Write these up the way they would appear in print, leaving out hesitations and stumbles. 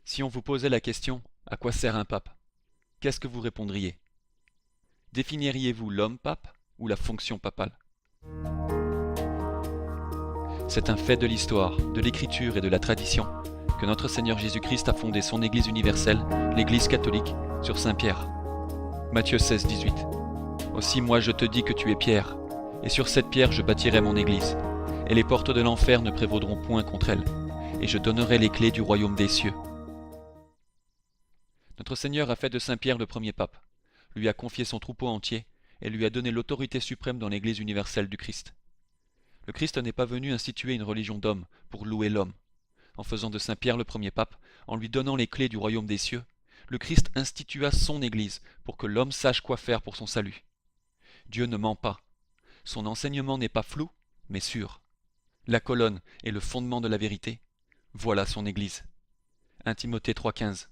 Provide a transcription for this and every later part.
Si on vous posait la question « À quoi sert un pape ?», qu'est-ce que vous répondriez? Définiriez-vous l'homme pape ou la fonction papale? C'est un fait de l'histoire, de l'écriture et de la tradition que notre Seigneur Jésus-Christ a fondé son Église universelle, l'Église catholique, sur Saint-Pierre. Matthieu 16, 18. Aussi moi je te dis que tu es Pierre, et sur cette pierre je bâtirai mon Église, et les portes de l'enfer ne prévaudront point contre elle, et je donnerai les clés du royaume des cieux. Notre Seigneur a fait de Saint-Pierre le premier pape, lui a confié son troupeau entier, et lui a donné l'autorité suprême dans l'Église universelle du Christ. Le Christ n'est pas venu instituer une religion d'homme pour louer l'homme. En faisant de Saint-Pierre le premier pape, en lui donnant les clés du royaume des cieux, le Christ institua son Église pour que l'homme sache quoi faire pour son salut. Dieu ne ment pas. Son enseignement n'est pas flou, mais sûr. La colonne est le fondement de la vérité. Voilà son Église. 1 Timothée 3,15.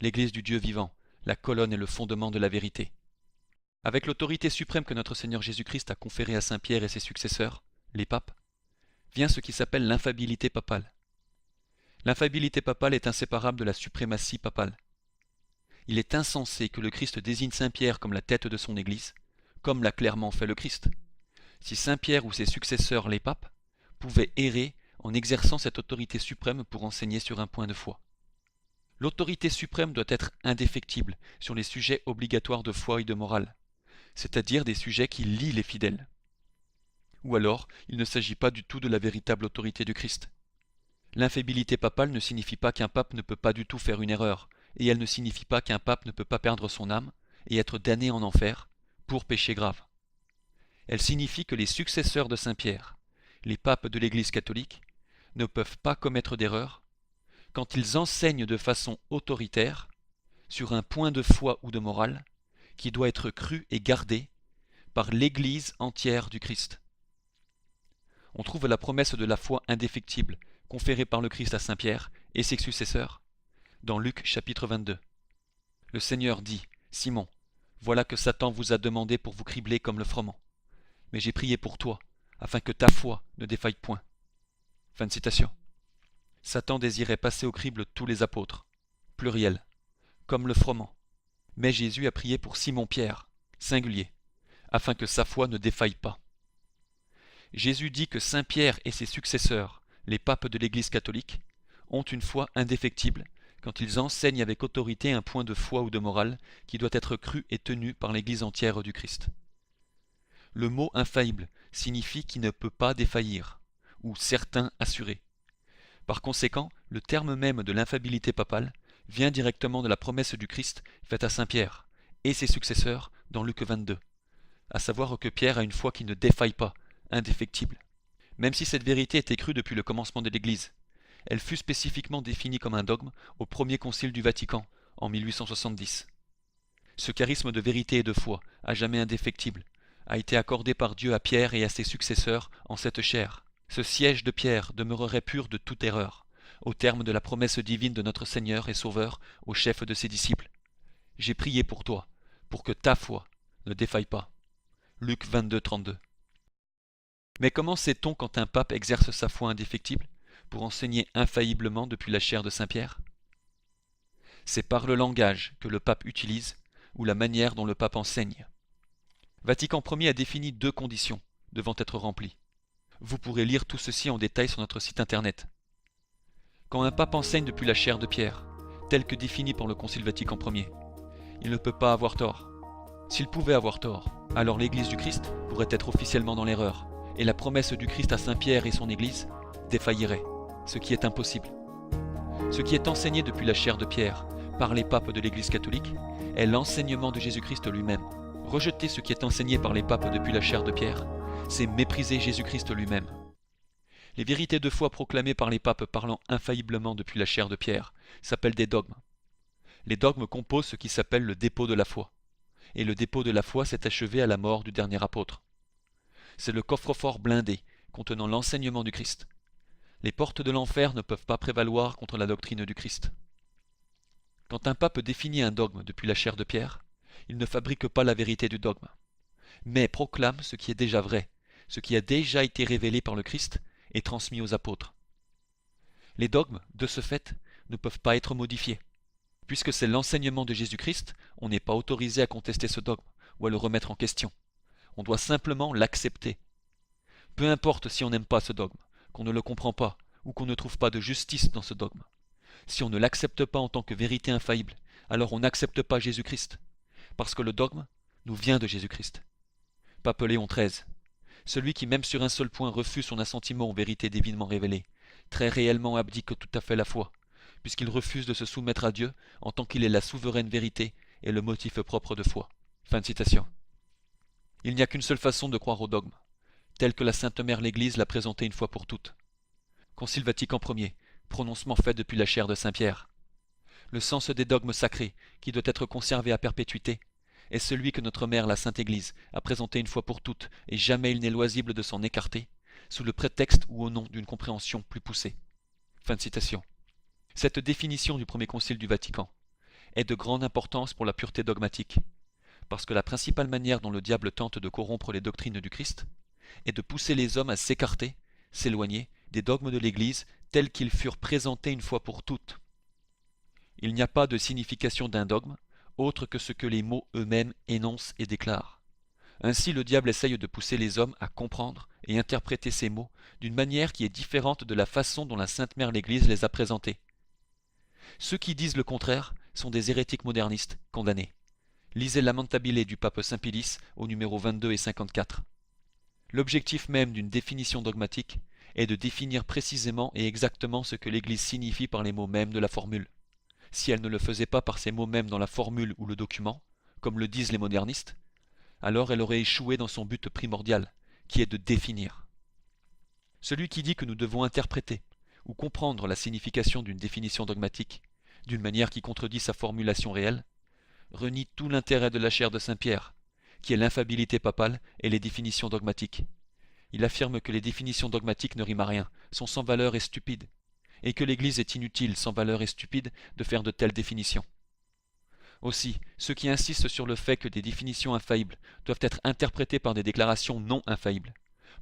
L'Église du Dieu vivant, la colonne est le fondement de la vérité. Avec l'autorité suprême que notre Seigneur Jésus-Christ a conférée à Saint-Pierre et ses successeurs, les papes, vient ce qui s'appelle l'infaillibilité papale. L'infaillibilité papale est inséparable de la suprématie papale. Il est insensé que le Christ désigne Saint-Pierre comme la tête de son Église, comme l'a clairement fait le Christ. Si Saint-Pierre ou ses successeurs, les papes, pouvaient errer en exerçant cette autorité suprême pour enseigner sur un point de foi. L'autorité suprême doit être indéfectible sur les sujets obligatoires de foi et de morale, c'est-à-dire des sujets qui lient les fidèles. Ou alors, il ne s'agit pas du tout de la véritable autorité du Christ. L'infaillibilité papale ne signifie pas qu'un pape ne peut pas du tout faire une erreur, et elle ne signifie pas qu'un pape ne peut pas perdre son âme et être damné en enfer pour péché grave. Elle signifie que les successeurs de Saint-Pierre, les papes de l'Église catholique, ne peuvent pas commettre d'erreur quand ils enseignent de façon autoritaire sur un point de foi ou de morale qui doit être cru et gardé par l'Église entière du Christ. On trouve la promesse de la foi indéfectible conférée par le Christ à Saint-Pierre et ses successeurs dans Luc chapitre 22. Le Seigneur dit, Simon, voilà que Satan vous a demandé pour vous cribler comme le froment. Mais j'ai prié pour toi, afin que ta foi ne défaille point. Fin de citation. Satan désirait passer au crible tous les apôtres, pluriel, comme le froment. Mais Jésus a prié pour Simon-Pierre, singulier, afin que sa foi ne défaille pas. Jésus dit que Saint-Pierre et ses successeurs, les papes de l'Église catholique, ont une foi indéfectible quand ils enseignent avec autorité un point de foi ou de morale qui doit être cru et tenu par l'Église entière du Christ. Le mot infaillible signifie qui ne peut pas défaillir, ou certain assuré. Par conséquent, le terme même de l'infaillibilité papale vient directement de la promesse du Christ faite à Saint-Pierre et ses successeurs dans Luc 22, à savoir que Pierre a une foi qui ne défaille pas, indéfectible. Même si cette vérité était crue depuis le commencement de l'Église, elle fut spécifiquement définie comme un dogme au premier concile du Vatican, en 1870. Ce charisme de vérité et de foi, à jamais indéfectible, a été accordé par Dieu à Pierre et à ses successeurs en cette chair. Ce siège de Pierre demeurerait pur de toute erreur, au terme de la promesse divine de notre Seigneur et Sauveur au chef de ses disciples. J'ai prié pour toi, pour que ta foi ne défaille pas. Luc 22, 32. Mais comment sait-on quand un pape exerce sa foi indéfectible pour enseigner infailliblement depuis la chair de Saint-Pierre? C'est par le langage que le pape utilise ou la manière dont le pape enseigne. Vatican Ier a défini 2 conditions devant être remplies. Vous pourrez lire tout ceci en détail sur notre site internet. Quand un pape enseigne depuis la chair de Pierre, tel que défini par le Concile Vatican Ier, il ne peut pas avoir tort. S'il pouvait avoir tort, alors l'Église du Christ pourrait être officiellement dans l'erreur, et la promesse du Christ à Saint-Pierre et son Église défaillirait, ce qui est impossible. Ce qui est enseigné depuis la chair de Pierre par les papes de l'Église catholique est l'enseignement de Jésus-Christ lui-même. Rejeter ce qui est enseigné par les papes depuis la chair de Pierre, c'est mépriser Jésus-Christ lui-même. Les vérités de foi proclamées par les papes parlant infailliblement depuis la chair de Pierre s'appellent des dogmes. Les dogmes composent ce qui s'appelle le dépôt de la foi. Et le dépôt de la foi s'est achevé à la mort du dernier apôtre. C'est le coffre-fort blindé contenant l'enseignement du Christ. Les portes de l'enfer ne peuvent pas prévaloir contre la doctrine du Christ. Quand un pape définit un dogme depuis la chair de Pierre, il ne fabrique pas la vérité du dogme, mais proclame ce qui est déjà vrai, ce qui a déjà été révélé par le Christ et transmis aux apôtres. Les dogmes, de ce fait, ne peuvent pas être modifiés. Puisque c'est l'enseignement de Jésus-Christ, on n'est pas autorisé à contester ce dogme ou à le remettre en question. On doit simplement l'accepter. Peu importe si on n'aime pas ce dogme, qu'on ne le comprend pas ou qu'on ne trouve pas de justice dans ce dogme. Si on ne l'accepte pas en tant que vérité infaillible, alors on n'accepte pas Jésus-Christ, parce que le dogme nous vient de Jésus-Christ. Pape Léon XIII, celui qui même sur un seul point refuse son assentiment aux vérités divinement révélées, très réellement abdique tout à fait la foi, puisqu'il refuse de se soumettre à Dieu en tant qu'il est la souveraine vérité et le motif propre de foi. Fin de citation. Il n'y a qu'une seule façon de croire au dogme, tel que la Sainte Mère l'Église l'a présenté une fois pour toutes. Concile Vatican Ier, prononcement fait depuis la chaire de Saint-Pierre. Le sens des dogmes sacrés, qui doit être conservé à perpétuité, est celui que notre Mère la Sainte Église a présenté une fois pour toutes, et jamais il n'est loisible de s'en écarter, sous le prétexte ou au nom d'une compréhension plus poussée. Fin de citation. Cette définition du premier concile du Vatican est de grande importance pour la pureté dogmatique, parce que la principale manière dont le diable tente de corrompre les doctrines du Christ est de pousser les hommes à s'écarter, s'éloigner des dogmes de l'Église tels qu'ils furent présentés une fois pour toutes. Il n'y a pas de signification d'un dogme autre que ce que les mots eux-mêmes énoncent et déclarent. Ainsi le diable essaye de pousser les hommes à comprendre et interpréter ces mots d'une manière qui est différente de la façon dont la Sainte Mère l'Église les a présentés. Ceux qui disent le contraire sont des hérétiques modernistes condamnés. Lisez Lamentabile du pape Saint Pilice au numéro 22 et 54. L'objectif même d'une définition dogmatique est de définir précisément et exactement ce que l'Église signifie par les mots mêmes de la formule. Si elle ne le faisait pas par ces mots mêmes dans la formule ou le document, comme le disent les modernistes, alors elle aurait échoué dans son but primordial, qui est de définir. Celui qui dit que nous devons interpréter ou comprendre la signification d'une définition dogmatique, d'une manière qui contredit sa formulation réelle, renie tout l'intérêt de la chaire de Saint-Pierre, qui est l'infaillibilité papale et les définitions dogmatiques. Il affirme que les définitions dogmatiques ne riment à rien, sont sans valeur et stupides, et que l'Église est inutile, sans valeur et stupide, de faire de telles définitions. Aussi, ceux qui insistent sur le fait que des définitions infaillibles doivent être interprétées par des déclarations non infaillibles,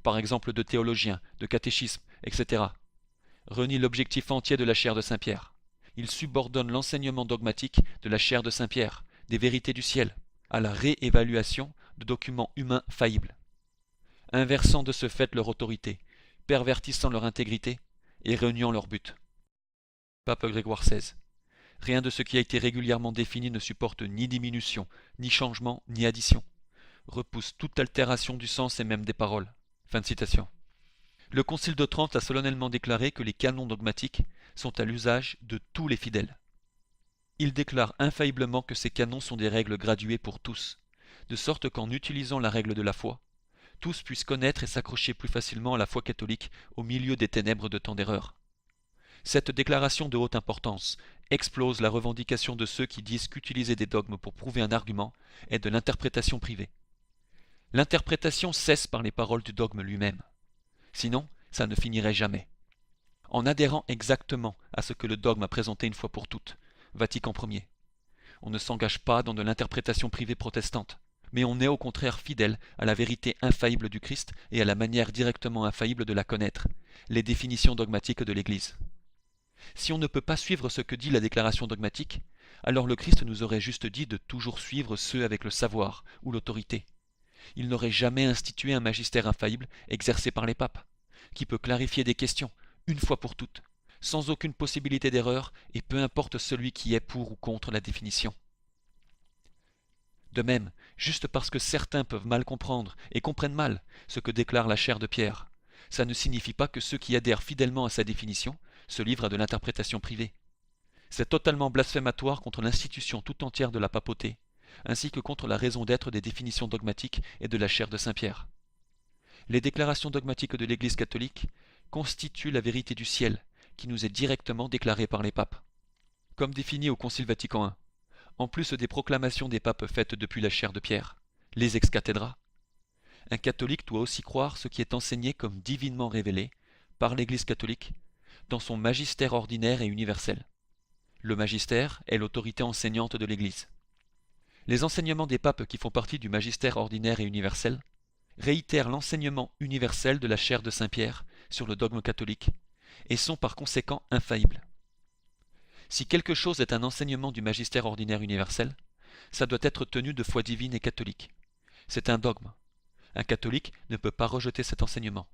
par exemple de théologiens, de catéchismes, etc., renient l'objectif entier de la chaire de Saint-Pierre. Ils subordonnent l'enseignement dogmatique de la chaire de Saint-Pierre, des vérités du ciel, à la réévaluation de documents humains faillibles, inversant de ce fait leur autorité, pervertissant leur intégrité et reniant leur but. Pape Grégoire XVI. Rien de ce qui a été régulièrement défini ne supporte ni diminution, ni changement, ni addition. Repousse toute altération du sens et même des paroles. Fin de citation. Le Concile de Trente a solennellement déclaré que les canons dogmatiques sont à l'usage de tous les fidèles. Il déclare infailliblement que ces canons sont des règles graduées pour tous, de sorte qu'en utilisant la règle de la foi, tous puissent connaître et s'accrocher plus facilement à la foi catholique au milieu des ténèbres de tant d'erreurs. Cette déclaration de haute importance explose la revendication de ceux qui disent qu'utiliser des dogmes pour prouver un argument est de l'interprétation privée. L'interprétation cesse par les paroles du dogme lui-même. Sinon, ça ne finirait jamais. En adhérant exactement à ce que le dogme a présenté une fois pour toutes, Vatican Ier, on ne s'engage pas dans de l'interprétation privée protestante, mais on est au contraire fidèle à la vérité infaillible du Christ et à la manière directement infaillible de la connaître, les définitions dogmatiques de l'Église. Si on ne peut pas suivre ce que dit la déclaration dogmatique, alors le Christ nous aurait juste dit de toujours suivre ceux avec le savoir ou l'autorité. Il n'aurait jamais institué un magistère infaillible exercé par les papes, qui peut clarifier des questions, une fois pour toutes, sans aucune possibilité d'erreur et peu importe celui qui est pour ou contre la définition. De même, juste parce que certains peuvent mal comprendre et comprennent mal ce que déclare la chaire de Pierre, ça ne signifie pas que ceux qui adhèrent fidèlement à sa définition se livrent à de l'interprétation privée. C'est totalement blasphématoire contre l'institution tout entière de la papauté, ainsi que contre la raison d'être des définitions dogmatiques et de la chaire de Saint-Pierre. Les déclarations dogmatiques de l'Église catholique constituent la vérité du ciel, qui nous est directement déclarée par les papes. Comme défini au Concile Vatican I, en plus des proclamations des papes faites depuis la chaire de Pierre, les ex cathedra, un catholique doit aussi croire ce qui est enseigné comme divinement révélé par l'Église catholique dans son magistère ordinaire et universel. Le magistère est l'autorité enseignante de l'Église. Les enseignements des papes qui font partie du magistère ordinaire et universel réitèrent l'enseignement universel de la chaire de Saint-Pierre sur le dogme catholique et sont par conséquent infaillibles. Si quelque chose est un enseignement du magistère ordinaire universel, ça doit être tenu de foi divine et catholique. C'est un dogme. Un catholique ne peut pas rejeter cet enseignement.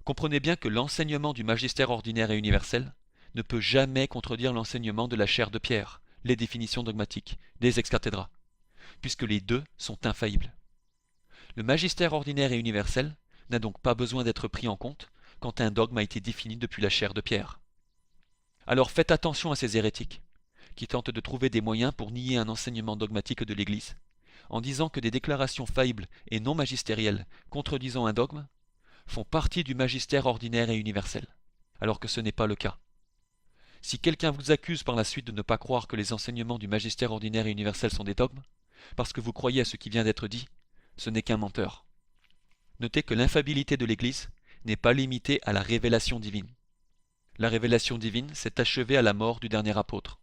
Comprenez bien que l'enseignement du magistère ordinaire et universel ne peut jamais contredire l'enseignement de la chaire de Pierre, les définitions dogmatiques, les ex cathedra, puisque les deux sont infaillibles. Le magistère ordinaire et universel n'a donc pas besoin d'être pris en compte quand un dogme a été défini depuis la chaire de Pierre. Alors faites attention à ces hérétiques, qui tentent de trouver des moyens pour nier un enseignement dogmatique de l'Église, en disant que des déclarations faillibles et non magistérielles contredisant un dogme font partie du magistère ordinaire et universel, alors que ce n'est pas le cas. Si quelqu'un vous accuse par la suite de ne pas croire que les enseignements du magistère ordinaire et universel sont des dogmes, parce que vous croyez à ce qui vient d'être dit, ce n'est qu'un menteur. Notez que l'infaillibilité de l'Église n'est pas limitée à la révélation divine. La révélation divine s'est achevée à la mort du dernier apôtre.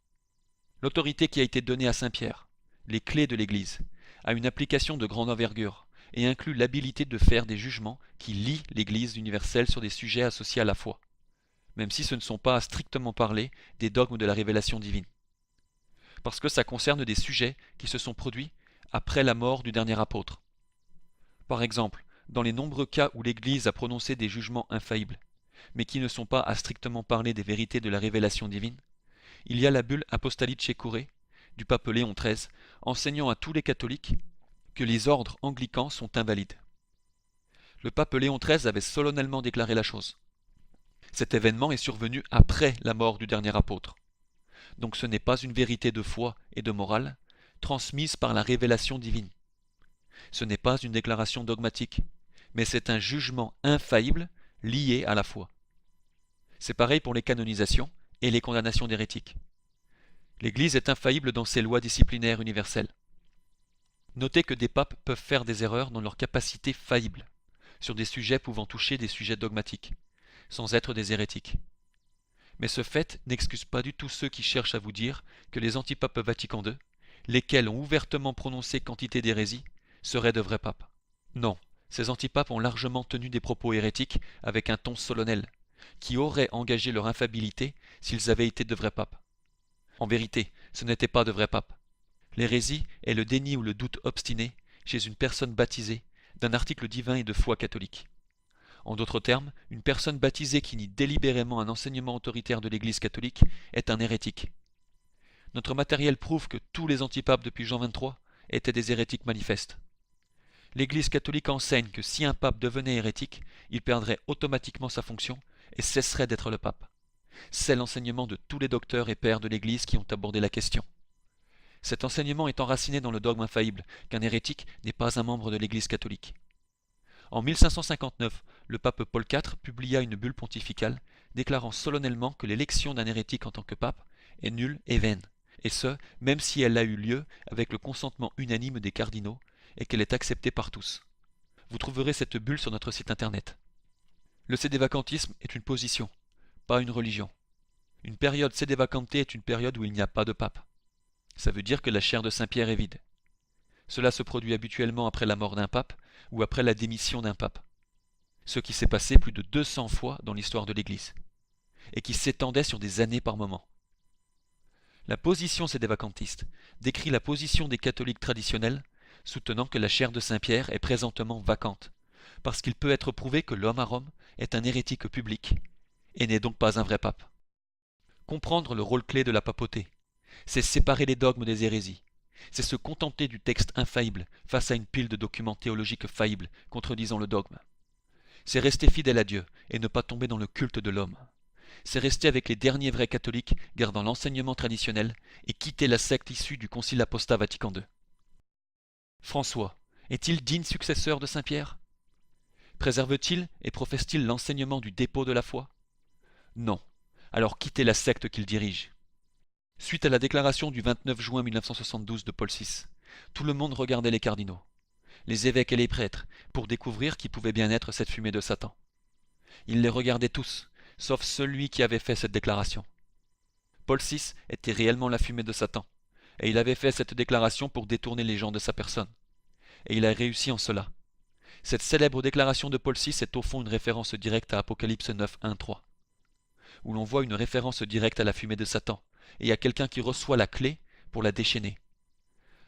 L'autorité qui a été donnée à Saint Pierre, les clés de l'Église, a une application de grande envergure et inclut l'habilité de faire des jugements qui lient l'Église universelle sur des sujets associés à la foi, même si ce ne sont pas à strictement parler des dogmes de la révélation divine. Parce que ça concerne des sujets qui se sont produits après la mort du dernier apôtre. Par exemple, dans les nombreux cas où l'Église a prononcé des jugements infaillibles, mais qui ne sont pas à strictement parler des vérités de la révélation divine, il y a la bulle Apostolicae Curae du pape Léon XIII, enseignant à tous les catholiques que les ordres anglicans sont invalides. Le pape Léon XIII avait solennellement déclaré la chose. Cet événement est survenu après la mort du dernier apôtre. Donc ce n'est pas une vérité de foi et de morale transmise par la révélation divine. Ce n'est pas une déclaration dogmatique, mais c'est un jugement infaillible lié à la foi. C'est pareil pour les canonisations et les condamnations d'hérétiques. L'Église est infaillible dans ses lois disciplinaires universelles. Notez que des papes peuvent faire des erreurs dans leur capacité faillible, sur des sujets pouvant toucher des sujets dogmatiques, sans être des hérétiques. Mais ce fait n'excuse pas du tout ceux qui cherchent à vous dire que les antipapes Vatican II, lesquels ont ouvertement prononcé quantité d'hérésies, seraient de vrais papes. Non, ces antipapes ont largement tenu des propos hérétiques avec un ton solennel, qui auraient engagé leur infaillibilité s'ils avaient été de vrais papes. En vérité, ce n'étaient pas de vrais papes. L'hérésie est le déni ou le doute obstiné, chez une personne baptisée, d'un article divin et de foi catholique. En d'autres termes, une personne baptisée qui nie délibérément un enseignement autoritaire de l'Église catholique est un hérétique. Notre matériel prouve que tous les antipapes depuis Jean XXIII étaient des hérétiques manifestes. L'Église catholique enseigne que si un pape devenait hérétique, il perdrait automatiquement sa fonction et cesserait d'être le pape. C'est l'enseignement de tous les docteurs et pères de l'Église qui ont abordé la question. Cet enseignement est enraciné dans le dogme infaillible qu'un hérétique n'est pas un membre de l'Église catholique. En 1559, le pape Paul IV publia une bulle pontificale déclarant solennellement que l'élection d'un hérétique en tant que pape est nulle et vaine, et ce, même si elle a eu lieu avec le consentement unanime des cardinaux et qu'elle est acceptée par tous. Vous trouverez cette bulle sur notre site internet. Le sédévacantisme est une position, pas une religion. Une période sédévacantée est une période où il n'y a pas de pape. Ça veut dire que la chaire de Saint-Pierre est vide. Cela se produit habituellement après la mort d'un pape ou après la démission d'un pape. Ce qui s'est passé plus de 200 fois dans l'histoire de l'Église, et qui s'étendait sur des années par moment. La position sédévacantiste décrit la position des catholiques traditionnels soutenant que la chaire de Saint-Pierre est présentement vacante, parce qu'il peut être prouvé que l'homme à Rome est un hérétique public, et n'est donc pas un vrai pape. Comprendre le rôle clé de la papauté, c'est séparer les dogmes des hérésies, c'est se contenter du texte infaillible face à une pile de documents théologiques faillibles contredisant le dogme. C'est rester fidèle à Dieu et ne pas tomber dans le culte de l'homme. C'est rester avec les derniers vrais catholiques gardant l'enseignement traditionnel et quitter la secte issue du Concile Apostat Vatican II. François est-il digne successeur de Saint-Pierre? Préserve-t-il et professe-t-il l'enseignement du dépôt de la foi? Non. Alors quittez la secte qu'il dirige. Suite à la déclaration du 29 juin 1972 de Paul VI, tout le monde regardait les cardinaux, les évêques et les prêtres, pour découvrir qui pouvait bien être cette fumée de Satan. Ils les regardaient tous, sauf celui qui avait fait cette déclaration. Paul VI était réellement la fumée de Satan, et il avait fait cette déclaration pour détourner les gens de sa personne. Et il a réussi en cela. Cette célèbre déclaration de Paul VI est au fond une référence directe à Apocalypse 9, 1, 3. où l'on voit une référence directe à la fumée de Satan, et à quelqu'un qui reçoit la clé pour la déchaîner.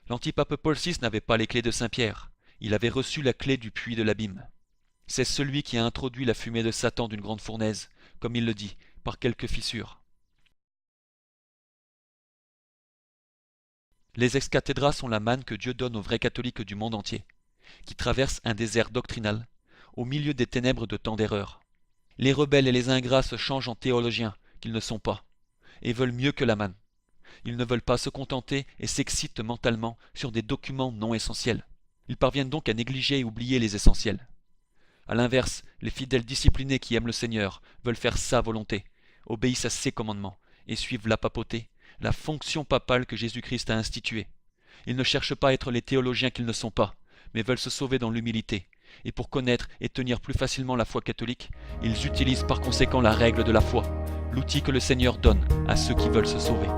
L'antipape Paul VI n'avait pas les clés de Saint-Pierre, il avait reçu la clé du puits de l'abîme. C'est celui qui a introduit la fumée de Satan d'une grande fournaise, comme il le dit, par quelques fissures. Les ex-cathédras sont la manne que Dieu donne aux vrais catholiques du monde entier, qui traversent un désert doctrinal, au milieu des ténèbres de tant d'erreurs. Les rebelles et les ingrats se changent en théologiens qu'ils ne sont pas, et veulent mieux que la manne. Ils ne veulent pas se contenter et s'excitent mentalement sur des documents non essentiels. Ils parviennent donc à négliger et oublier les essentiels. A l'inverse, les fidèles disciplinés qui aiment le Seigneur veulent faire sa volonté, obéissent à ses commandements et suivent la papauté, la fonction papale que Jésus-Christ a instituée. Ils ne cherchent pas à être les théologiens qu'ils ne sont pas, mais veulent se sauver dans l'humilité. Et pour connaître et tenir plus facilement la foi catholique, ils utilisent par conséquent la règle de la foi, l'outil que le Seigneur donne à ceux qui veulent se sauver.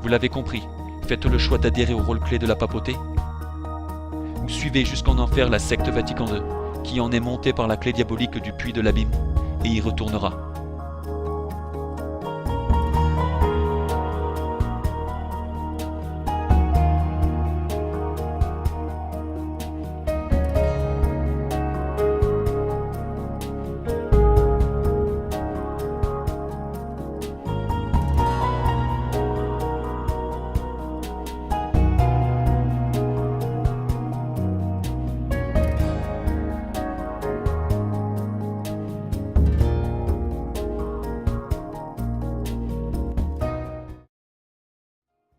Vous l'avez compris, faites le choix d'adhérer au rôle clé de la papauté, ou suivez jusqu'en enfer la secte Vatican II, qui en est montée par la clé diabolique du puits de l'abîme, et y retournera.